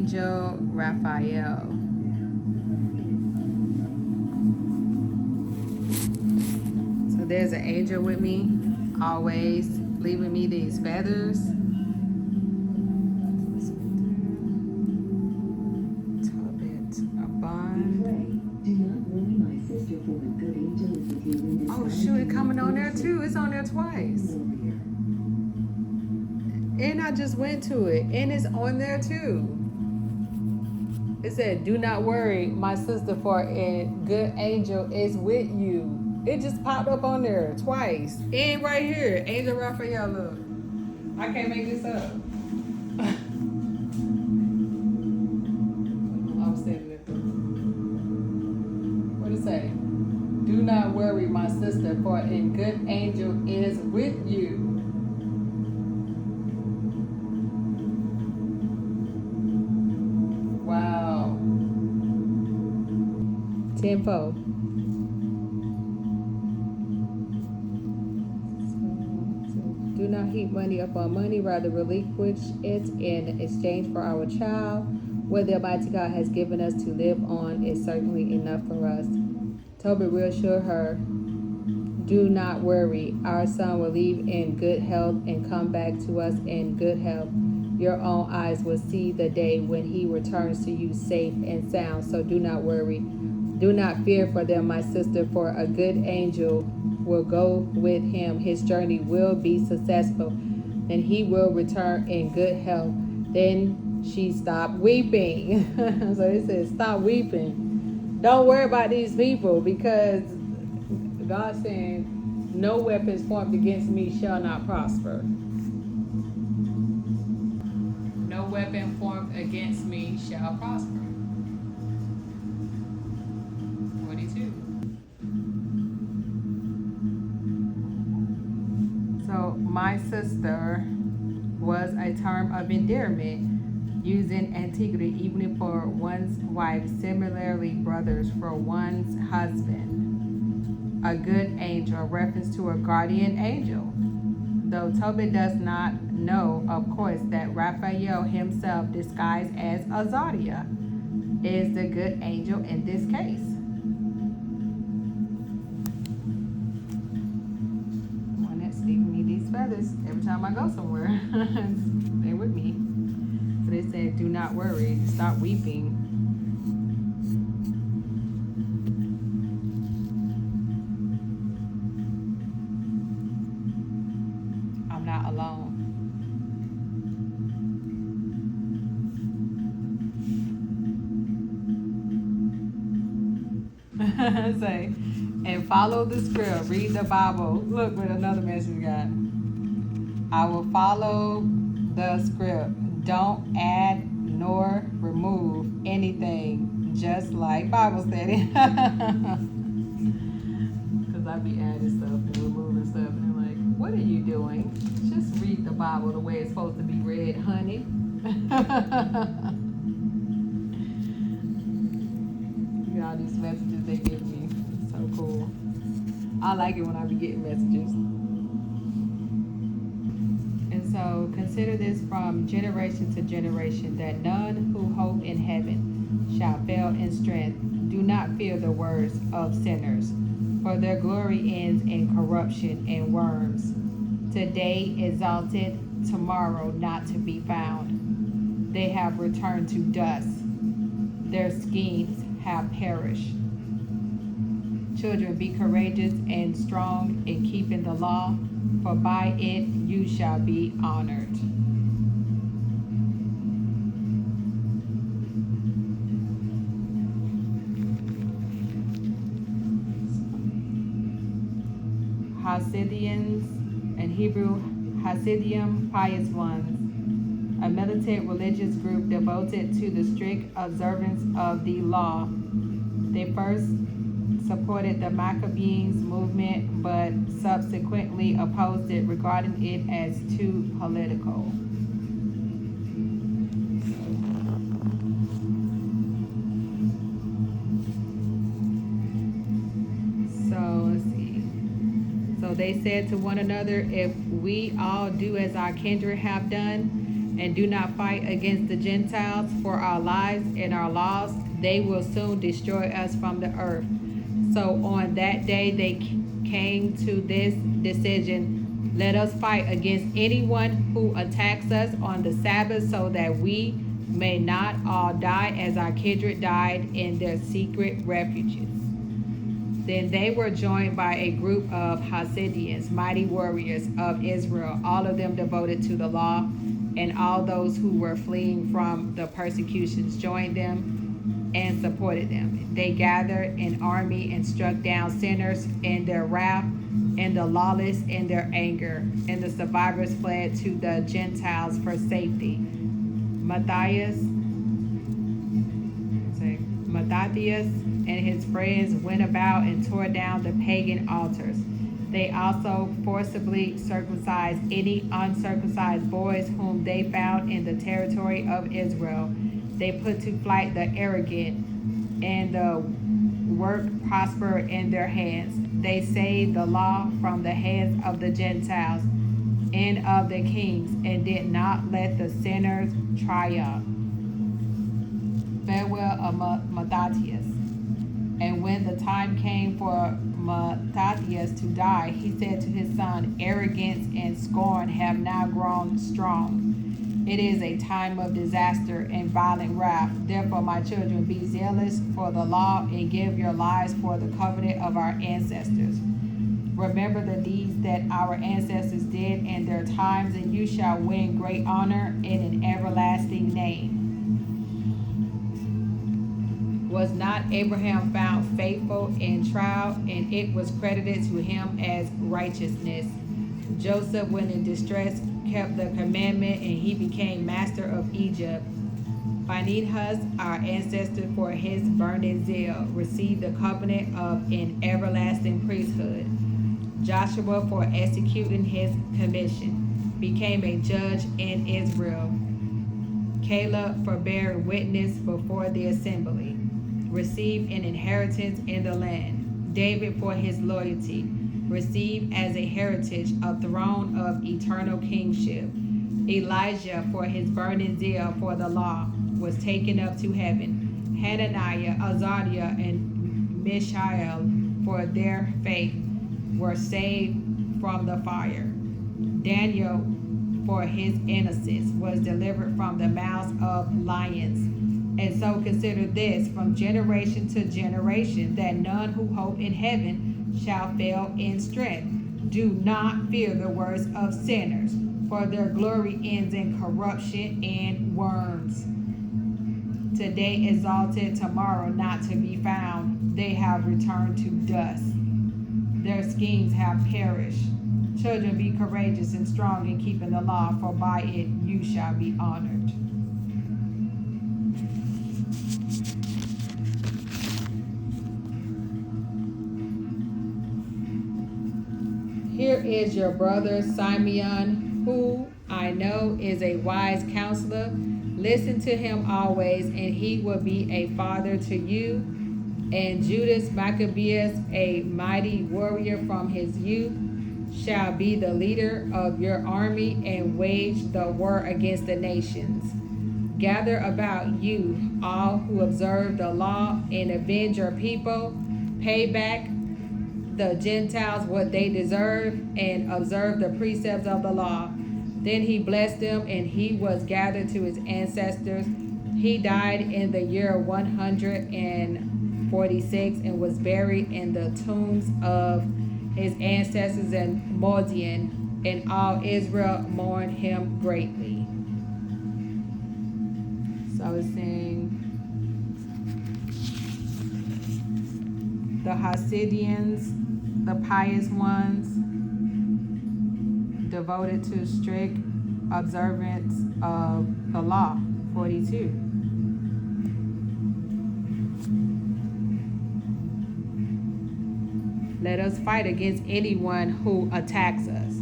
Angel Raphael. So there's an angel with me, always leaving me these feathers. Oh shoot, it's coming on there too. It's on there twice. And I just went to it, and it's on there too. It said, "Do not worry, my sister, for a good angel is with you." It just popped up on there twice. And right here, Angel Raphael, look. I can't make this up. I'm saying it. What it say? "Do not worry, my sister, for a good angel is with you." Wow. Tempo. Do not heap money upon money, rather relinquish it in exchange for our child. What the Almighty God has given us to live on is certainly enough for us. Tobit reassured her, "Do not worry. Our son will leave in good health and come back to us in good health. Your own eyes will see the day when he returns to you safe and sound, so do not worry. Do not fear for them, my sister, for a good angel will go with him. His journey will be successful, and he will return in good health." Then she stopped weeping. So it says, stop weeping. Don't worry about these people, because God's saying, "No weapons formed against me shall not prosper." No weapon formed against me shall prosper. 42. So, my sister was a term of endearment used in antiquity even for one's wife, similarly brothers for one's husband. A good angel, a reference to a guardian angel. Though Tobit does not know, of course, that Raphael himself, disguised as Azariah, is the good angel in this case. One that's leaving me these feathers every time I go somewhere. They're with me. So they said, "Do not worry, stop weeping." I'm not alone. Say, and follow the script. Read the Bible. Look what another message got. I will follow the script. Don't add nor remove anything, just like Bible study. Because I be adding stuff and removing stuff, and they're like, "What are you doing? Just read the Bible the way it's supposed to be read, honey." You know, all these messages they give me. It's so cool. I like it when I be getting messages. And so consider this from generation to generation, that none who hope in heaven shall fail in strength. Do not fear the words of sinners, for their glory ends in corruption and worms. Today exalted, tomorrow not to be found. They have returned to dust. Their schemes have perished. Children, be courageous and strong in keeping the law, for by it you shall be honored. Hasidians, and Hebrew Hasidim, pious ones, a militant religious group devoted to the strict observance of the law. They first supported the Maccabees movement, but subsequently opposed it, regarding it as too political. So let's see. So they said to one another, "If we all do as our kindred have done, and do not fight against the Gentiles for our lives and our laws. They will soon destroy us from the earth. So on that day they came to this decision: let us fight against anyone who attacks us on the Sabbath, so that we may not all die as our kindred died in their secret refuges. Then they were joined by a group of Hasidians, mighty warriors of Israel, all of them devoted to the law, and all those who were fleeing from the persecutions joined them and supported them. They gathered an army and struck down sinners in their wrath and the lawless in their anger, and the survivors fled to the Gentiles for safety. Matthias and his friends went about and tore down the pagan altars. They also forcibly circumcised any uncircumcised boys whom they found in the territory of Israel. They put to flight the arrogant, and the work prospered in their hands. They saved the law from the hands of the Gentiles and of the kings, and did not let the sinners triumph. Farewell of Matthias. And when the time came for Matthias to die, he said to his son, arrogance and scorn have now grown strong. It is a time of disaster and violent wrath. Therefore, my children, be zealous for the law and give your lives for the covenant of our ancestors. Remember the deeds that our ancestors did in their times, and you shall win great honor and an everlasting name. Was not Abraham found faithful in trial, and it was credited to him as righteousness? Joseph, when in distress, kept the commandment, and he became master of Egypt. Phinehas, our ancestor, for his burning zeal, received the covenant of an everlasting priesthood. Joshua, for executing his commission, became a judge in Israel. Caleb, for bearing witness before the assembly, received an inheritance in the land. David, for his loyalty, received as a heritage a throne of eternal kingship. Elijah, for his burning zeal for the law, was taken up to heaven. Hananiah, Azariah, and Mishael, for their faith, were saved from the fire. Daniel, for his innocence, was delivered from the mouths of lions. And so consider this from generation to generation, that none who hope in heaven shall fail in strength. Do not fear the words of sinners, for their glory ends in corruption and worms. Today exalted, tomorrow not to be found. They have returned to dust. Their schemes have perished. Children, be courageous and strong in keeping the law, for by it you shall be honored. Here is your brother Simeon, who I know is a wise counselor. Listen to him always, and he will be a father to you. And Judas Maccabeus, a mighty warrior from his youth, shall be the leader of your army and wage the war against the nations. Gather about you all who observe the law and avenge your people. Pay back the Gentiles what they deserve, and observe the precepts of the law. Then he blessed them, and he was gathered to his ancestors. He died in the year 146 and was buried in the tombs of his ancestors in Modian, and all Israel mourned him greatly. So it's saying the Hasidians, the pious ones, devoted to strict observance of the law. 42. Let us fight against anyone who attacks us.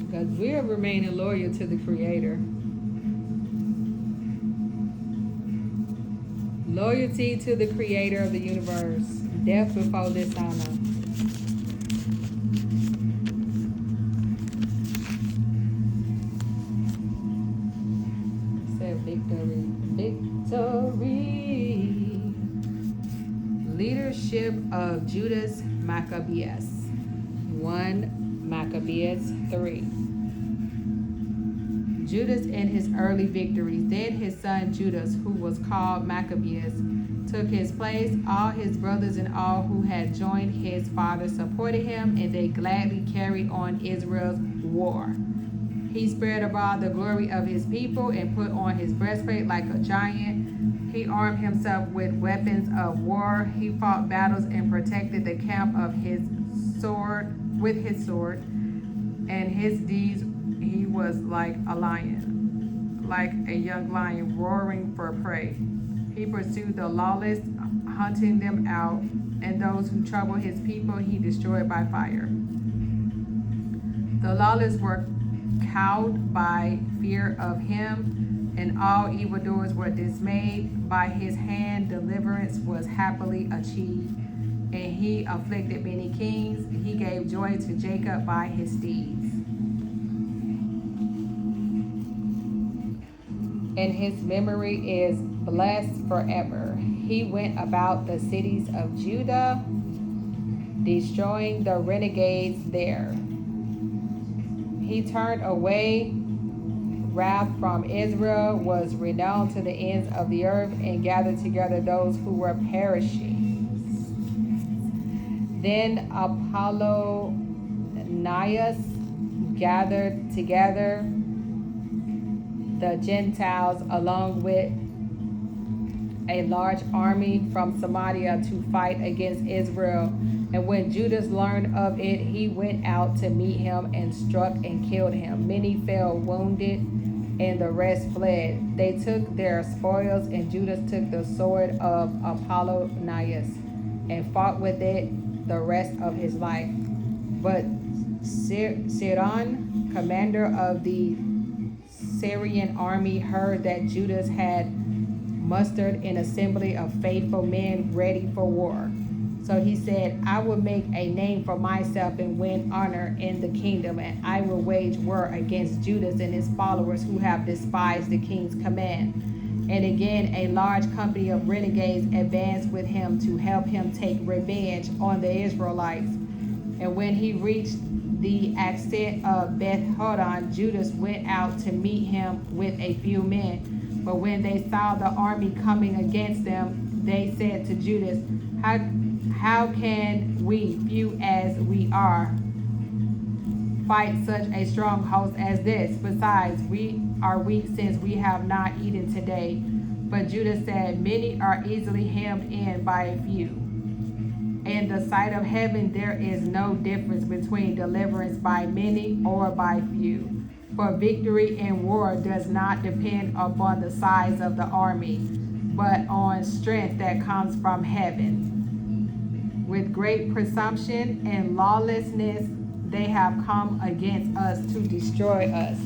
Because we are remaining loyal to the Creator. Loyalty to the creator of the universe. Death before dishonor. Said victory. Victory. Leadership of Judas Maccabeus. 1 Maccabeus 3. Judas and his early victories. Then his son Judas, who was called Maccabeus, took his place. All his brothers and all who had joined his father supported him, and they gladly carried on Israel's war. He spread abroad the glory of his people and put on his breastplate like a giant. He armed himself with weapons of war. He fought battles and protected the camp of his sword with his sword. And his deeds, he was like a lion, like a young lion roaring for prey. He pursued the lawless, hunting them out, and those who troubled his people he destroyed by fire. The lawless were cowed by fear of him, and all evildoers were dismayed. By his hand deliverance was happily achieved, and he afflicted many kings. He gave joy to Jacob by his deeds. And his memory is blessed forever. He went about the cities of Judah, destroying the renegades there. He turned away wrath from Israel, was renowned to the ends of the earth, and gathered together those who were perishing. Then Apollonius gathered together the Gentiles along with a large army from Samaria to fight against Israel. And when Judas learned of it, he went out to meet him and struck and killed him. Many fell wounded, and the rest fled. They took their spoils, and Judas took the sword of Apollonius and fought with it the rest of his life. But Sciron, commander of the Syrian army, heard that Judas had mustered an assembly of faithful men ready for war. So he said, I will make a name for myself and win honor in the kingdom, and I will wage war against Judas and his followers who have despised the king's command. And again, a large company of renegades advanced with him to help him take revenge on the Israelites. And when he reached the extent of Beth Horon, Judas went out to meet him with a few men. But when they saw the army coming against them, they said to Judas, How can we, few as we are, fight such a strong host as this? Besides, we are weak since we have not eaten today. But Judas said, Many are easily hemmed in by a few. In the sight of heaven, there is no difference between deliverance by many or by few. For victory in war does not depend upon the size of the army, but on strength that comes from heaven. With great presumption and lawlessness, they have come against us to destroy us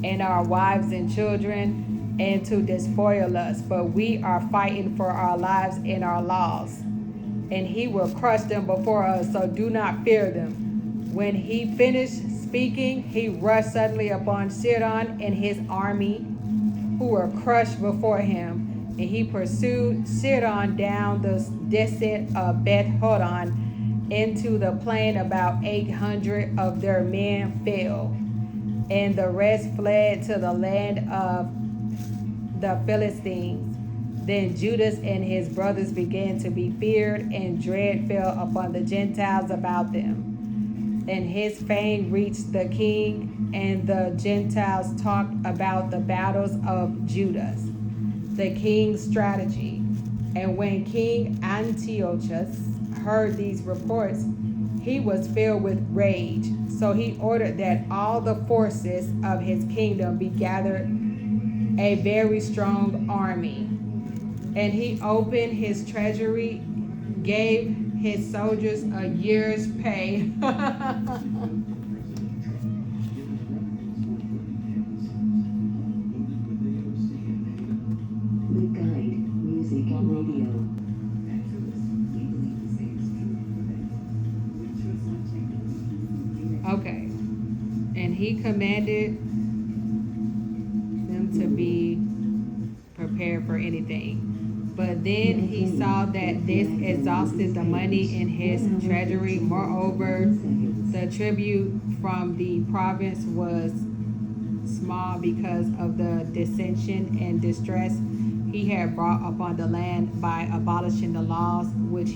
and our wives and children, and to despoil us. But we are fighting for our lives and our laws, and he will crush them before us, so do not fear them. When he finished speaking, he rushed suddenly upon Sidon and his army, who were crushed before him. And he pursued Sidon down the descent of Beth Horon into the plain. About 800 of their men fell, and the rest fled to the land of the Philistines. Then Judas and his brothers began to be feared, and dread fell upon the Gentiles about them. And his fame reached the king, and the Gentiles talked about the battles of Judas, the king's strategy. And when King Antiochus heard these reports, he was filled with rage. So he ordered that all the forces of his kingdom be gathered, a very strong army. And he opened his treasury, gave his soldiers a year's pay. Okay. And he commanded them to be prepared for anything. But then he saw that this exhausted the money in his treasury. Moreover, the tribute from the province was small because of the dissension and distress he had brought upon the land by abolishing the laws which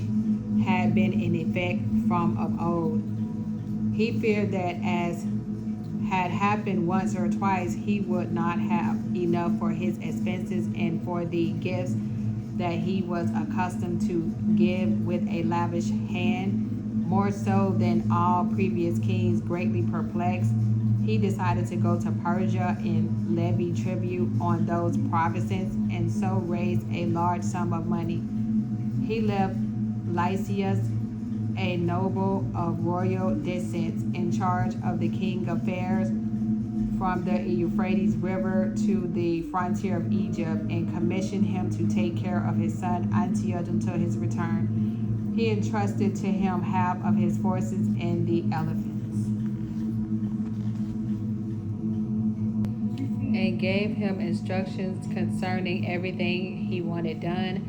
had been in effect from of old. He feared that, as had happened once or twice, he would not have enough for his expenses and for the gifts that he was accustomed to give with a lavish hand. More so than all previous kings, greatly perplexed, he decided to go to Persia and levy tribute on those provinces, and so raise a large sum of money. He left Lysias, a noble of royal descent, in charge of the king affairs from the Euphrates River to the frontier of Egypt, and commissioned him to take care of his son Antiochus until his return. He entrusted to him half of his forces and the elephants, and gave him instructions concerning everything he wanted done.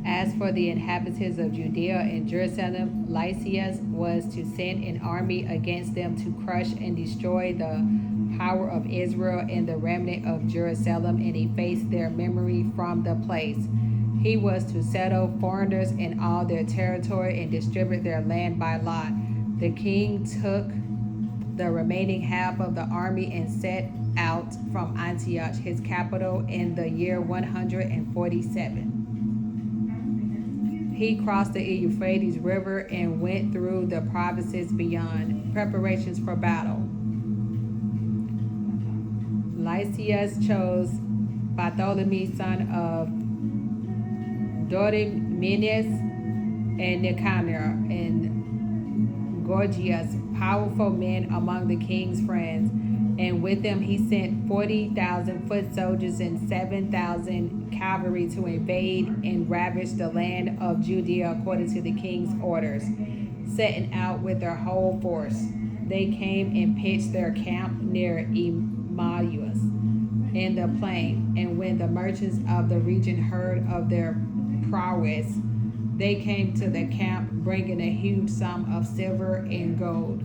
As for the inhabitants of Judea and Jerusalem, Lysias was to send an army against them to crush and destroy the power of Israel and the remnant of Jerusalem, and efface their memory from the place. He was to settle foreigners in all their territory and distribute their land by lot. The king took the remaining half of the army and set out from Antioch, his capital, in the year 147. He crossed the Euphrates River and went through the provinces beyond. Preparations for battle. Lysias chose Bartholomew, son of Dorimius, and Nicanor, and Gorgias, powerful men among the king's friends. And with them he sent 40,000 foot soldiers and 7,000 cavalry to invade and ravage the land of Judea according to the king's orders. Setting out with their whole force, they came and pitched their camp near Emmaus in the plain. And when the merchants of the region heard of their prowess, they came to the camp, bringing a huge sum of silver and gold,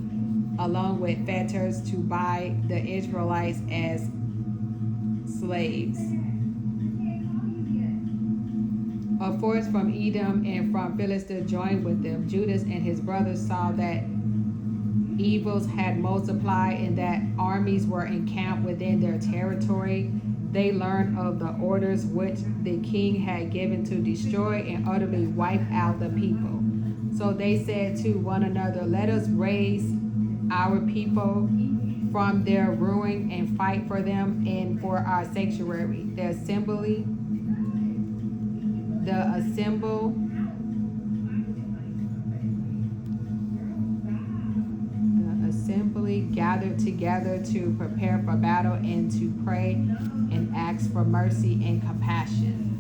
along with fetters, to buy the Israelites as slaves. A force from Edom and from Philistia joined with them. Judas and his brothers saw that evils had multiplied and that armies were encamped within their territory. They learned of the orders which the king had given to destroy and utterly wipe out the people. So they said to one another, "Let us raise our people from their ruin and fight for them and for our sanctuary." The assembly gathered together to prepare for battle and to pray and ask for mercy and compassion.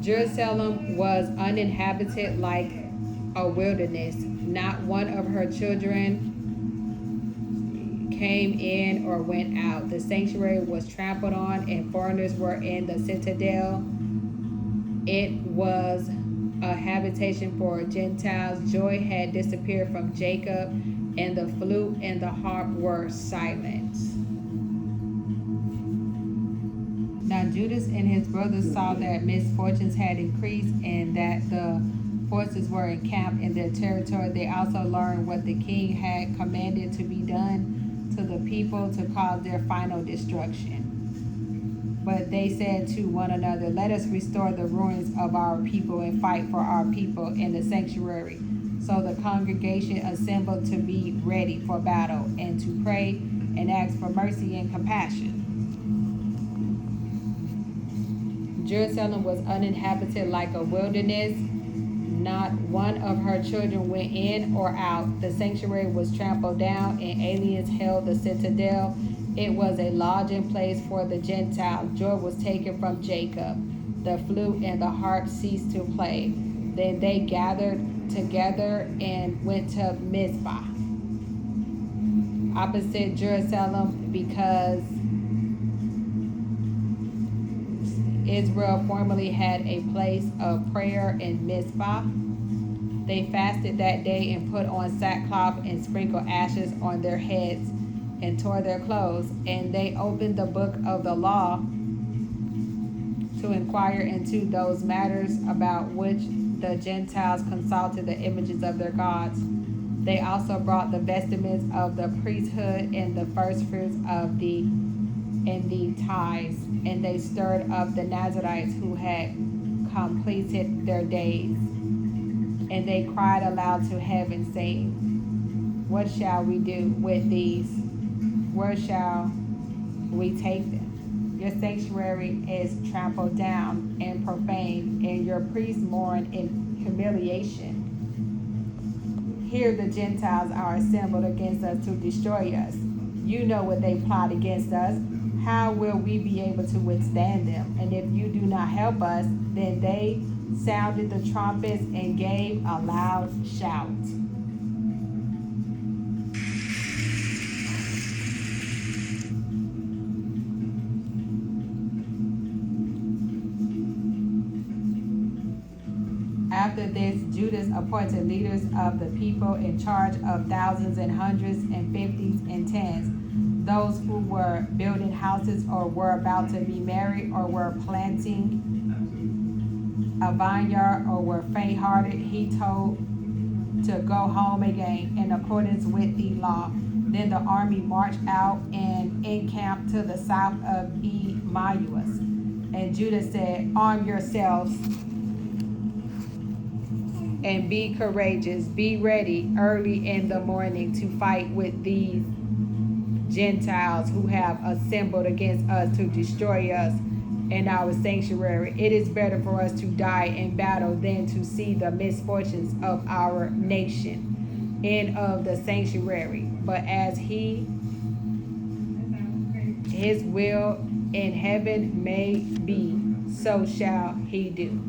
Jerusalem was uninhabited like a wilderness. Not one of her children came in or went out. The sanctuary was trampled on, and foreigners were in the citadel. It was a habitation for Gentiles. Joy had disappeared from Jacob, and the flute and the harp were silent. Now Judas and his brothers saw that misfortunes had increased and that the forces were encamped in their territory. They also learned what the king had commanded to be done to the people to cause their final destruction. But they said to one another, "Let us restore the ruins of our people and fight for our people in the sanctuary." So the congregation assembled to be ready for battle and to pray and ask for mercy and compassion. Jerusalem was uninhabited like a wilderness. Not one of her children went in or out. The sanctuary was trampled down, and aliens held the citadel. It was a lodging place for the Gentiles. Joy was taken from Jacob. The flute and the harp ceased to play. Then they gathered together and went to Mizpah, opposite Jerusalem, because Israel formerly had a place of prayer in Mizpah. They fasted that day and put on sackcloth and sprinkled ashes on their heads and tore their clothes. And they opened the book of the law to inquire into those matters about which the Gentiles consulted the images of their gods. They also brought the vestments of the priesthood and the first fruits of the tithes, and they stirred up the Nazarites who had completed their days. And they cried aloud to heaven, saying, "What shall we do with these? Where shall we take them? Your sanctuary is trampled down and profaned, and your priests mourn in humiliation. Here the Gentiles are assembled against us to destroy us. You know what they plot against us. How will we be able to withstand them? And if you do not help us," then they sounded the trumpets and gave a loud shout. After this, Judas appointed leaders of the people in charge of thousands and hundreds and fifties and tens. Those who were building houses or were about to be married or were planting a vineyard or were faint-hearted, he told to go home again in accordance with the law. Then the army marched out and encamped to the south of Emmaus. And Judas said, "Arm yourselves and be courageous. Be ready early in the morning to fight with these Gentiles who have assembled against us to destroy us and our sanctuary. It is better for us to die in battle than to see the misfortunes of our nation and of the sanctuary. But as his will in heaven may be, so shall he do."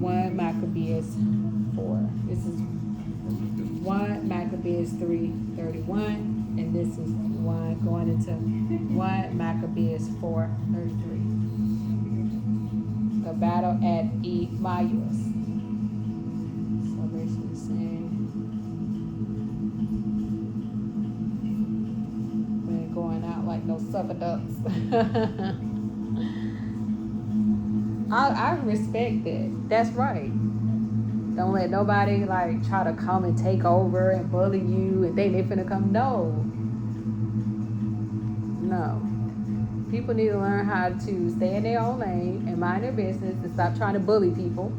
1 Maccabees 4. This is 1 Maccabees 3:31, and this is one going into 1 Maccabees 4:33. The battle at Emmaus. So basically saying, we ain't going out like no sucker ducks. I respect that. That's right. Don't let nobody like try to come and take over and bully you and think they finna come. No. People need to learn how to stay in their own lane and mind their business and stop trying to bully people.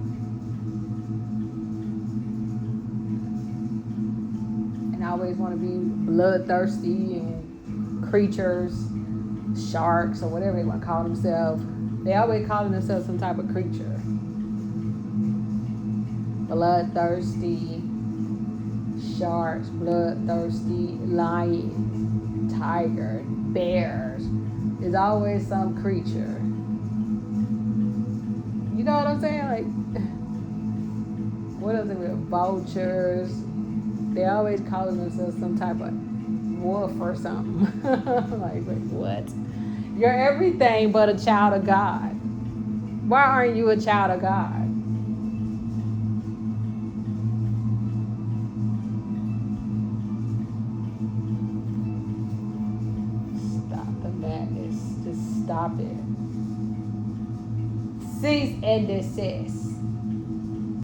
And always want to be bloodthirsty and creatures, sharks, or whatever they want to call themselves. They always calling themselves some type of creature. Bloodthirsty sharks, bloodthirsty lion, tiger, bears. There's always some creature. You know what I'm saying? Like, what else are we? Vultures. They always calling themselves some type of wolf or something. Like, what? You're everything but a child of God. Why aren't you a child of God? Stop the madness. Just stop it. Cease and desist.